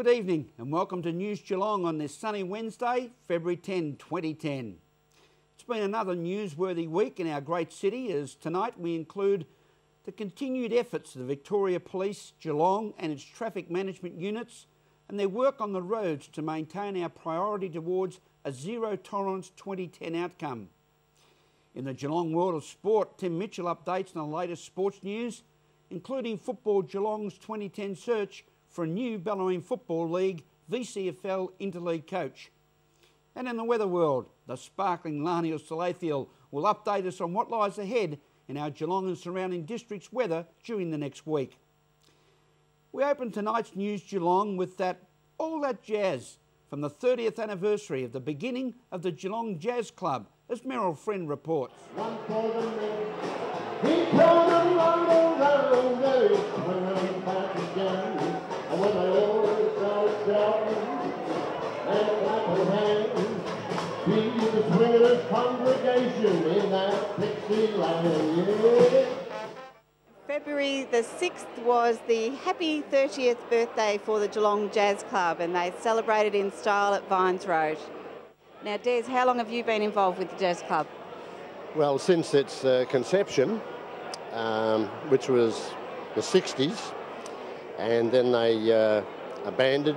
Good evening and welcome to News Geelong on this sunny Wednesday, February 10, 2010. It's been another newsworthy week in our great city as tonight we include the continued efforts of the Victoria Police, Geelong and its traffic management units and their work on the roads to maintain our priority towards a zero tolerance 2010 outcome. In the Geelong world of sport, Tim Michell updates on the latest sports news, including Football Geelong's 2010 search for a new Bellarine Football League VCFL Interleague coach. And in the weather world, the sparkling Larni of Salathiel will update us on what lies ahead in our Geelong and surrounding districts' weather during the next week. We open tonight's News Geelong with all that jazz from the 30th anniversary of the beginning of the Geelong Jazz Club, as Meryl Friend reports. One for the men. He told them round and round, they swing back again. And when they all started shouting and clapping hands, he was swinging his congregation in that Pixie land. Yeah. February the 6th was the happy 30th birthday for the Geelong Jazz Club, and they celebrated in style at Vines Road. Now, Des, how long have you been involved with the Jazz Club? Well, since its conception, which was the 60s, and then they abandoned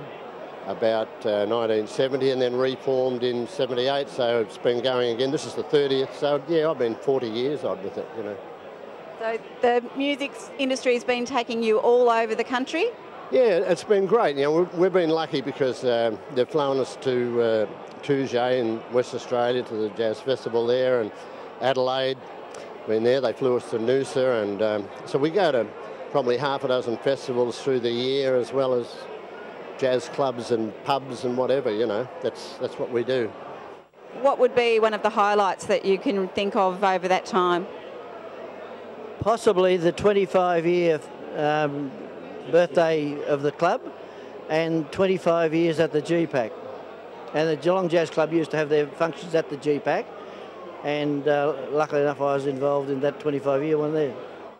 about 1970 and then reformed in 78, so it's been going again. This is the 30th, so yeah, I've been 40 years odd with it, you know. So the music industry has been taking you all over the country? Yeah, it's been great. You know, we've been lucky because they've flown us to Tuesday in West Australia to the Jazz Festival there, and Adelaide. Been there. They flew us to Noosa, and so we go to probably half a dozen festivals through the year, as well as jazz clubs and pubs and whatever. You know, that's what we do. What would be one of the highlights that you can think of over that time? Possibly the 25-year birthday of the club and 25 years at the GPAC. And the Geelong Jazz Club used to have their functions at the GPAC, and luckily enough I was involved in that 25-year one there.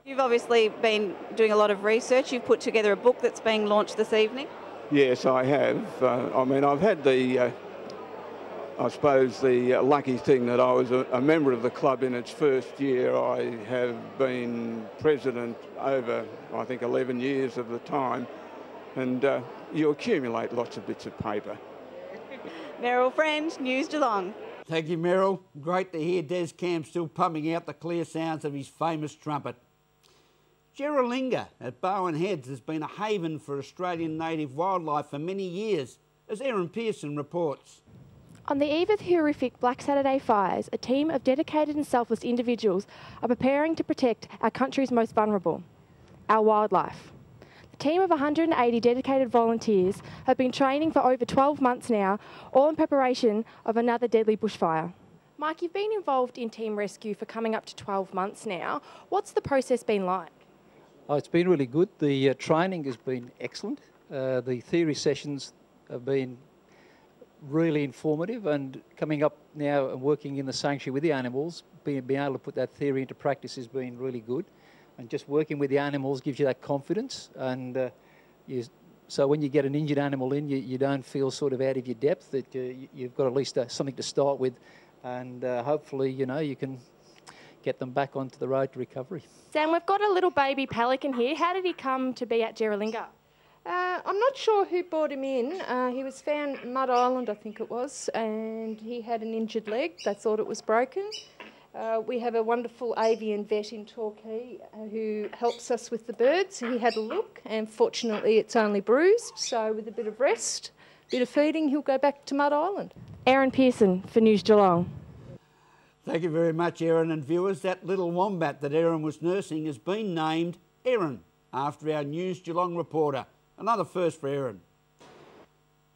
You've obviously been doing a lot of research. You've put together a book that's being launched this evening. Yes, I have. I mean, I've had the, I suppose, the lucky thing that I was a member of the club in its first year. I have been president over, I think, 11 years of the time, and you accumulate lots of bits of paper. Meryl Friend, News Geelong. Thank you, Meryl. Great to hear Des Camm still pumping out the clear sounds of his famous trumpet. Geelonga at Bowen Heads has been a haven for Australian native wildlife for many years, as Erin Pearson reports. On the eve of the horrific Black Saturday fires, a team of dedicated and selfless individuals are preparing to protect our country's most vulnerable, our wildlife. The team of 180 dedicated volunteers have been training for over 12 months now, all in preparation of another deadly bushfire. Mike, you've been involved in team rescue for coming up to 12 months now. What's the process been like? Oh, it's been really good. The training has been excellent. The theory sessions have been really informative, and coming up now and working in the sanctuary with the animals, being able to put that theory into practice has been really good. And just working with the animals gives you that confidence, and so when you get an injured animal in, you don't feel sort of out of your depth, that you've got at least something to start with, and hopefully, you know, you can get them back onto the road to recovery. Sam, we've got a little baby pelican here. How did he come to be at Geelonga? I'm not sure who brought him in. He was found Mud Island, I think it was, and he had an injured leg. They thought it was broken. We have a wonderful avian vet in Torquay who helps us with the birds. He had a look, and fortunately it's only bruised, so with a bit of rest, a bit of feeding, he'll go back to Mud Island. Erin Pearson for News Geelong. Thank you very much, Erin, and viewers. That little wombat that Erin was nursing has been named Erin, after our News Geelong reporter. Another first for Erin.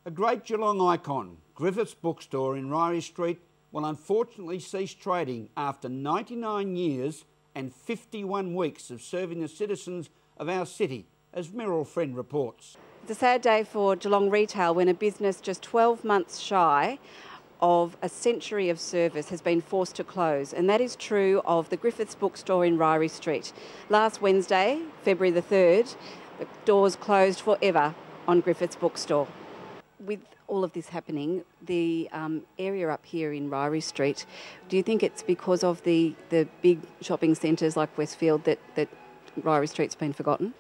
A great Geelong icon, Griffith's Bookstore in Ryrie Street, will unfortunately cease trading after 99 years and 51 weeks of serving the citizens of our city, as Meryl Friend reports. It's a sad day for Geelong retail when a business just 12 months shy of a century of service has been forced to close, and that is true of the Griffiths Bookstore in Ryrie Street. Last Wednesday, February the 3rd, the doors closed forever. on Griffith's bookstore. With all of this happening, the area up here in Ryrie Street, do you think it's because of the big shopping centres like Westfield that Ryrie Street's been forgotten?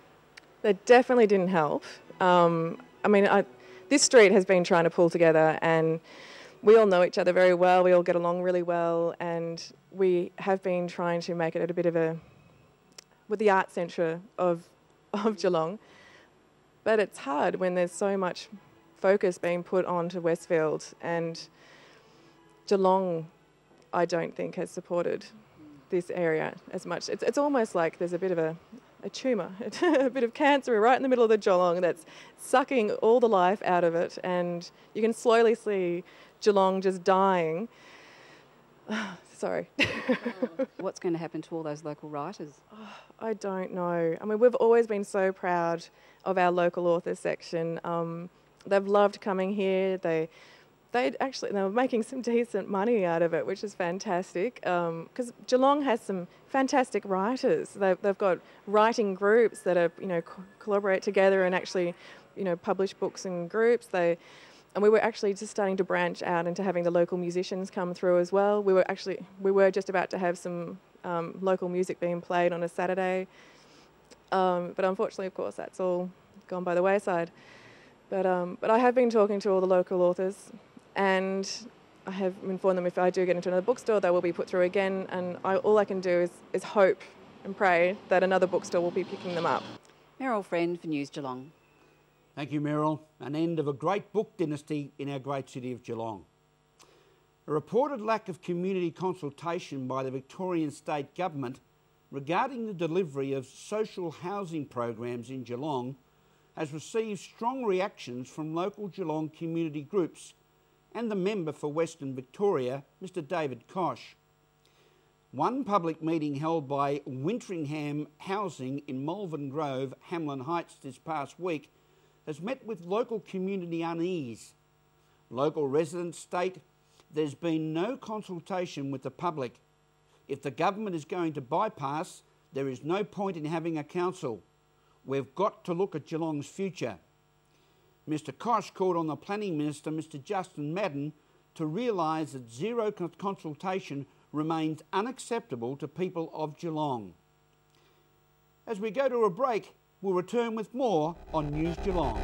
That definitely didn't help. This street has been trying to pull together, and we all know each other very well, we all get along really well, and we have been trying to make it a bit of with the art centre of Geelong. But it's hard when there's so much focus being put onto Westfield, and Geelong, I don't think, has supported this area as much. It's almost like there's a bit of a tumour, a bit of cancer right in the middle of the Geelong that's sucking all the life out of it, and you can slowly see Geelong just dying. Sorry. What's going to happen to all those local writers? I don't know. I mean, we've always been so proud of our local authors section. They've loved coming here. They were making some decent money out of it, which is fantastic. Because Geelong has some fantastic writers. They've got writing groups that are, collaborate together and actually, publish books in groups. And we were actually just starting to branch out into having the local musicians come through as well. We were just about to have some local music being played on a Saturday. But unfortunately, of course, that's all gone by the wayside. But I have been talking to all the local authors, and I have informed them if I do get into another bookstore, they will be put through again, and all I can do is hope and pray that another bookstore will be picking them up. Meryl Friend for News Geelong. Thank you, Meryl. An end of a great book dynasty in our great city of Geelong. A reported lack of community consultation by the Victorian State Government regarding the delivery of social housing programs in Geelong has received strong reactions from local Geelong community groups and the member for Western Victoria, Mr David Koch. One public meeting held by Wintringham Housing in Malvern Grove, Hamlin Heights this past week has met with local community unease. Local residents state there's been no consultation with the public. If the government is going to bypass, there is no point in having a council. We've got to look at Geelong's future. Mr Koch called on the Planning Minister, Mr Justin Madden, to realise that zero consultation remains unacceptable to people of Geelong. As we go to a break, we'll return with more on News Geelong.